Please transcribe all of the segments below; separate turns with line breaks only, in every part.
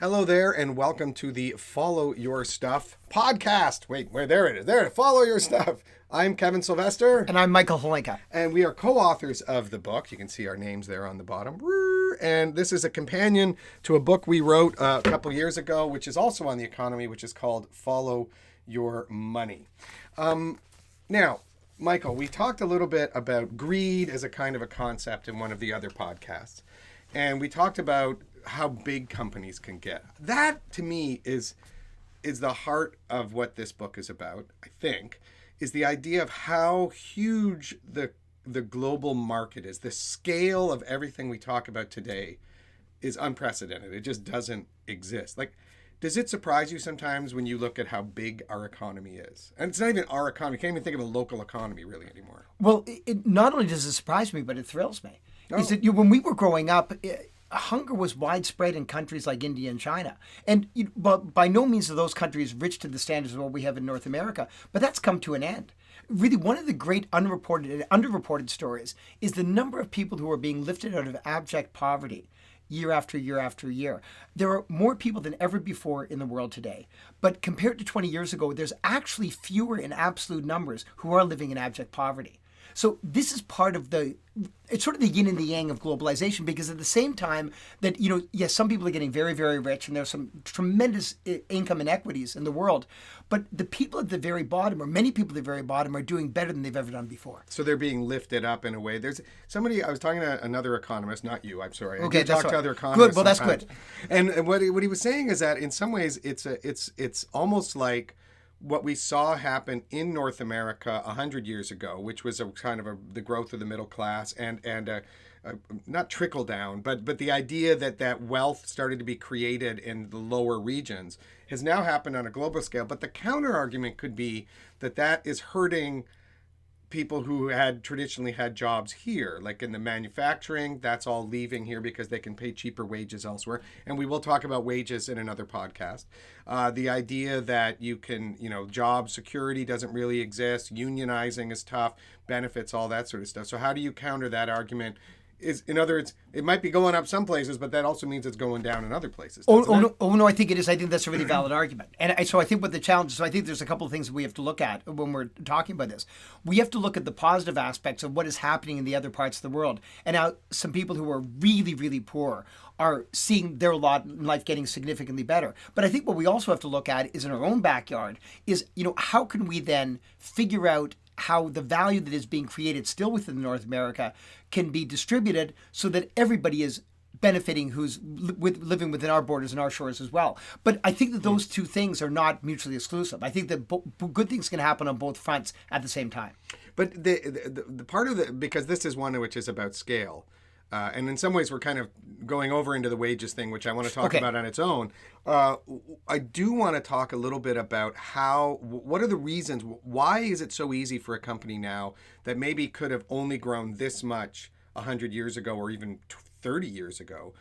Hello there, and welcome to the Follow Your Stuff podcast. Wait, there it is. There, Follow Your Stuff. I'm Kevin Sylvester.
And I'm Michael Holenka.
And we are co-authors of the book. You can see our names there on the bottom. And this is a companion to a book we wrote a couple years ago, which is also on the economy, which is called Follow Your Money. Now, Michael, we talked a little bit about greed as a kind of a concept in one of the other podcasts. And we talked about how big companies can get. That, to me, is the heart of what this book is about, I think, is the idea of how huge the global market is. The scale of everything we talk about today is unprecedented. It just doesn't exist. Like, does it surprise you sometimes when you look at how big our economy is? And it's not even our economy. You can't even think of a local economy really anymore.
Well, it not only does it surprise me, but it thrills me. Is that when we were growing up, hunger was widespread in countries like India and China. And but by no means are those countries rich to the standards of what we have in North America. But that's come to an end. Really, one of the great unreported and underreported stories is the number of people who are being lifted out of abject poverty year after year after year. There are more people than ever before in the world today. But compared to 20 years ago, there's actually fewer in absolute numbers who are living in abject poverty. So this is part of it's sort of the yin and the yang of globalization, because at the same time that, yes, some people are getting very, very rich and there's some tremendous income inequities in the world, but the people at the very bottom, or many people at the very bottom, are doing better than they've ever done before.
So they're being lifted up in a way. There's somebody, I was talking to another economist, not you, I'm sorry.
Okay,
I
that's
talk to
right.
other economists.
Good, well, that's good.
And what he was saying is that in some ways it's almost like what we saw happen in North America 100 years ago, which was a kind of the growth of the middle class and not trickle down, but the idea that wealth started to be created in the lower regions has now happened on a global scale. But the counter argument could be that is hurting people who had traditionally had jobs here, like in the manufacturing. That's all leaving here because they can pay cheaper wages elsewhere. And we will talk about wages in another podcast. The idea that you can, job security doesn't really exist. Unionizing is tough, benefits, all that sort of stuff. So how do you counter that argument? In other words, it might be going up some places, but that also means it's going down in other places.
No, I think it is. I think that's a really valid argument. And so I think what the challenge is, so I think there's a couple of things that we have to look at when we're talking about this. We have to look at the positive aspects of what is happening in the other parts of the world. And how some people who are really, really poor are seeing their lot in life getting significantly better. But I think what we also have to look at is in our own backyard is, how can we then figure out how the value that is being created still within North America can be distributed so that everybody is benefiting who's living within our borders and our shores as well. But I think that those two things are not mutually exclusive. I think that good things can happen on both fronts at the same time.
But the part of because this is one which is about scale, and in some ways we're kind of going over into the wages thing, which I want to talk about on its own. I do want to talk a little bit about what are the reasons, why is it so easy for a company now that maybe could have only grown this much 100 years ago or even 30 years ago?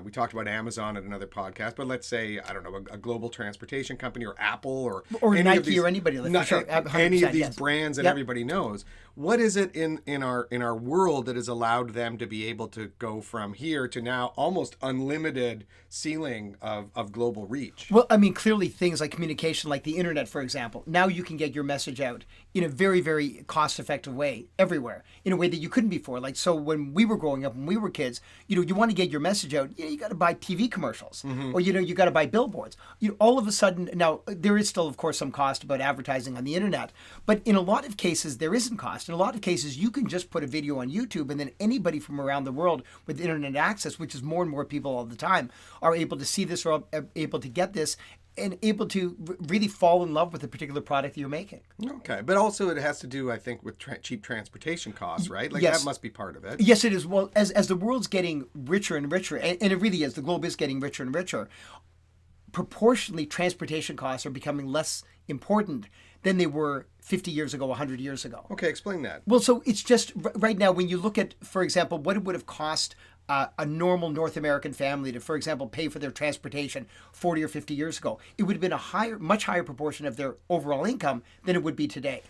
We talked about Amazon at another podcast, but let's say, I don't know, a global transportation company or Apple or any
Nike
of these,
or anybody like
any of these
yes.
brands that everybody knows. What is it in our world that has allowed them to be able to go from here to now almost unlimited ceiling of global reach?
Well, I mean, clearly things like communication, like the internet, for example. Now you can get your message out in a very, very cost-effective way everywhere, in a way that you couldn't before. Like, so when we were growing up, when we were kids, you want to get your message out, you got to buy TV commercials, or you got to buy billboards. All of a sudden, now there is still, of course, some cost about advertising on the internet, but in a lot of cases there isn't cost. In a lot of cases, you can just put a video on YouTube, and then anybody from around the world with internet access, which is more and more people all the time, are able to see this or able to get this and able to really fall in love with the particular product that you're making.
Okay, but also it has to do, I think, with cheap transportation costs, right? Like
yes.
That must be part of it.
Yes, it is. Well, as the world's getting richer and richer, and it really is, the globe is getting richer and richer, proportionally transportation costs are becoming less important than they were 50 years ago, 100 years ago.
Okay, explain that.
Well, so it's just right now when you look at, for example, what it would have cost a normal North American family to, for example, pay for their transportation 40 or 50 years ago, it would have been much higher proportion of their overall income than it would be today.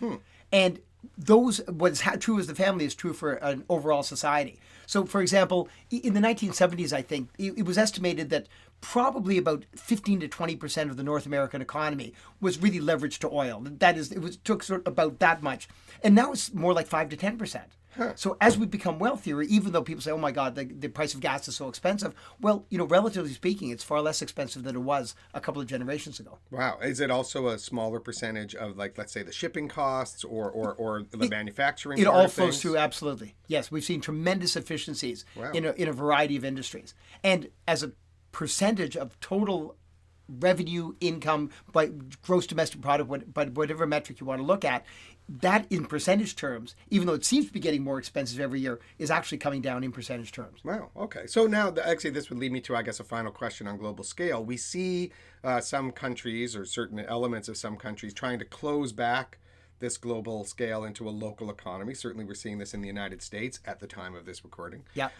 And what's true as the family is true for an overall society. So, for example, in the 1970s, I think it was estimated that probably about 15 to 20% of the North American economy was really leveraged to oil. That is, took sort of about that much, and now it's more like 5 to 10%. So as we become wealthier, even though people say, "Oh my God, the price of gas is so expensive," well, relatively speaking, it's far less expensive than it was a couple of generations ago.
Wow. Is it also a smaller percentage of, like, let's say, the shipping costs or the manufacturing?
It
part
all
of
flows
things?
through, absolutely. Yes, we've seen tremendous efficiencies
Wow.
in a variety of industries, and as a percentage of total revenue, income, by gross domestic product, but whatever metric you want to look at, that in percentage terms, even though it seems to be getting more expensive every year, is actually coming down in percentage terms.
Wow. Okay. So now, actually, this would lead me to, I guess, a final question on global scale. We see some countries or certain elements of some countries trying to close back this global scale into a local economy. Certainly, we're seeing this in the United States at the time of this recording.
Yeah.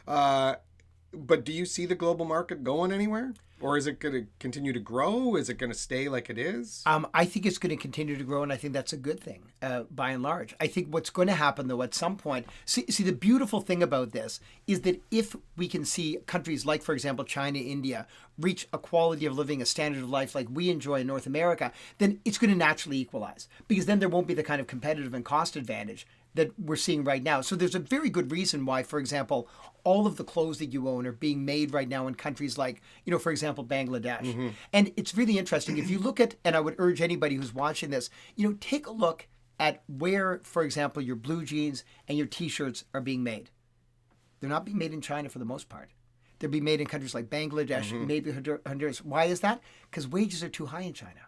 But do you see the global market going anywhere? Or is it going to continue to grow? Is it going to stay like it is?
I think it's going to continue to grow, and I think that's a good thing, by and large. I think what's going to happen, though, at some point, see, the beautiful thing about this is that if we can see countries like, for example, China, India, reach a quality of living, a standard of life like we enjoy in North America, then it's going to naturally equalize, because then there won't be the kind of competitive and cost advantage that we're seeing right now. So there's a very good reason why, for example, all of the clothes that you own are being made right now in countries like, for example, Bangladesh. Mm-hmm. And it's really interesting. If you look at, and I would urge anybody who's watching this, take a look at where, for example, your blue jeans and your T-shirts are being made. They're not being made in China for the most part. They're being made in countries like Bangladesh, maybe Honduras. Why is that? Because wages are too high in China.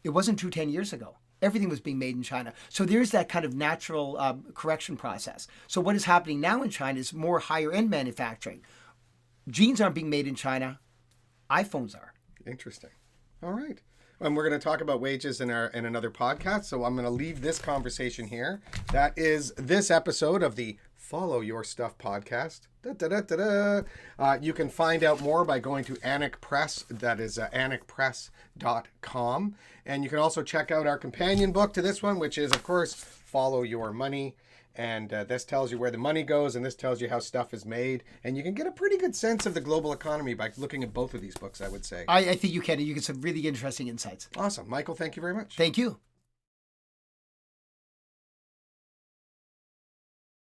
It wasn't true 10 years ago. Everything was being made in China. So there's that kind of natural correction process. So what is happening now in China is more higher end manufacturing. Jeans aren't being made in China. iPhones are.
Interesting. All right. And we're going to talk about wages in another podcast. So I'm going to leave this conversation here. That is this episode of the Follow Your Stuff podcast. You can find out more by going to Anik Press. That is anikpress.com. And you can also check out our companion book to this one, which is, of course, Follow Your Money. And this tells you where the money goes, and this tells you how stuff is made. And you can get a pretty good sense of the global economy by looking at both of these books, I would say.
I think you can. You get some really interesting insights.
Awesome. Michael, thank you very much.
Thank you.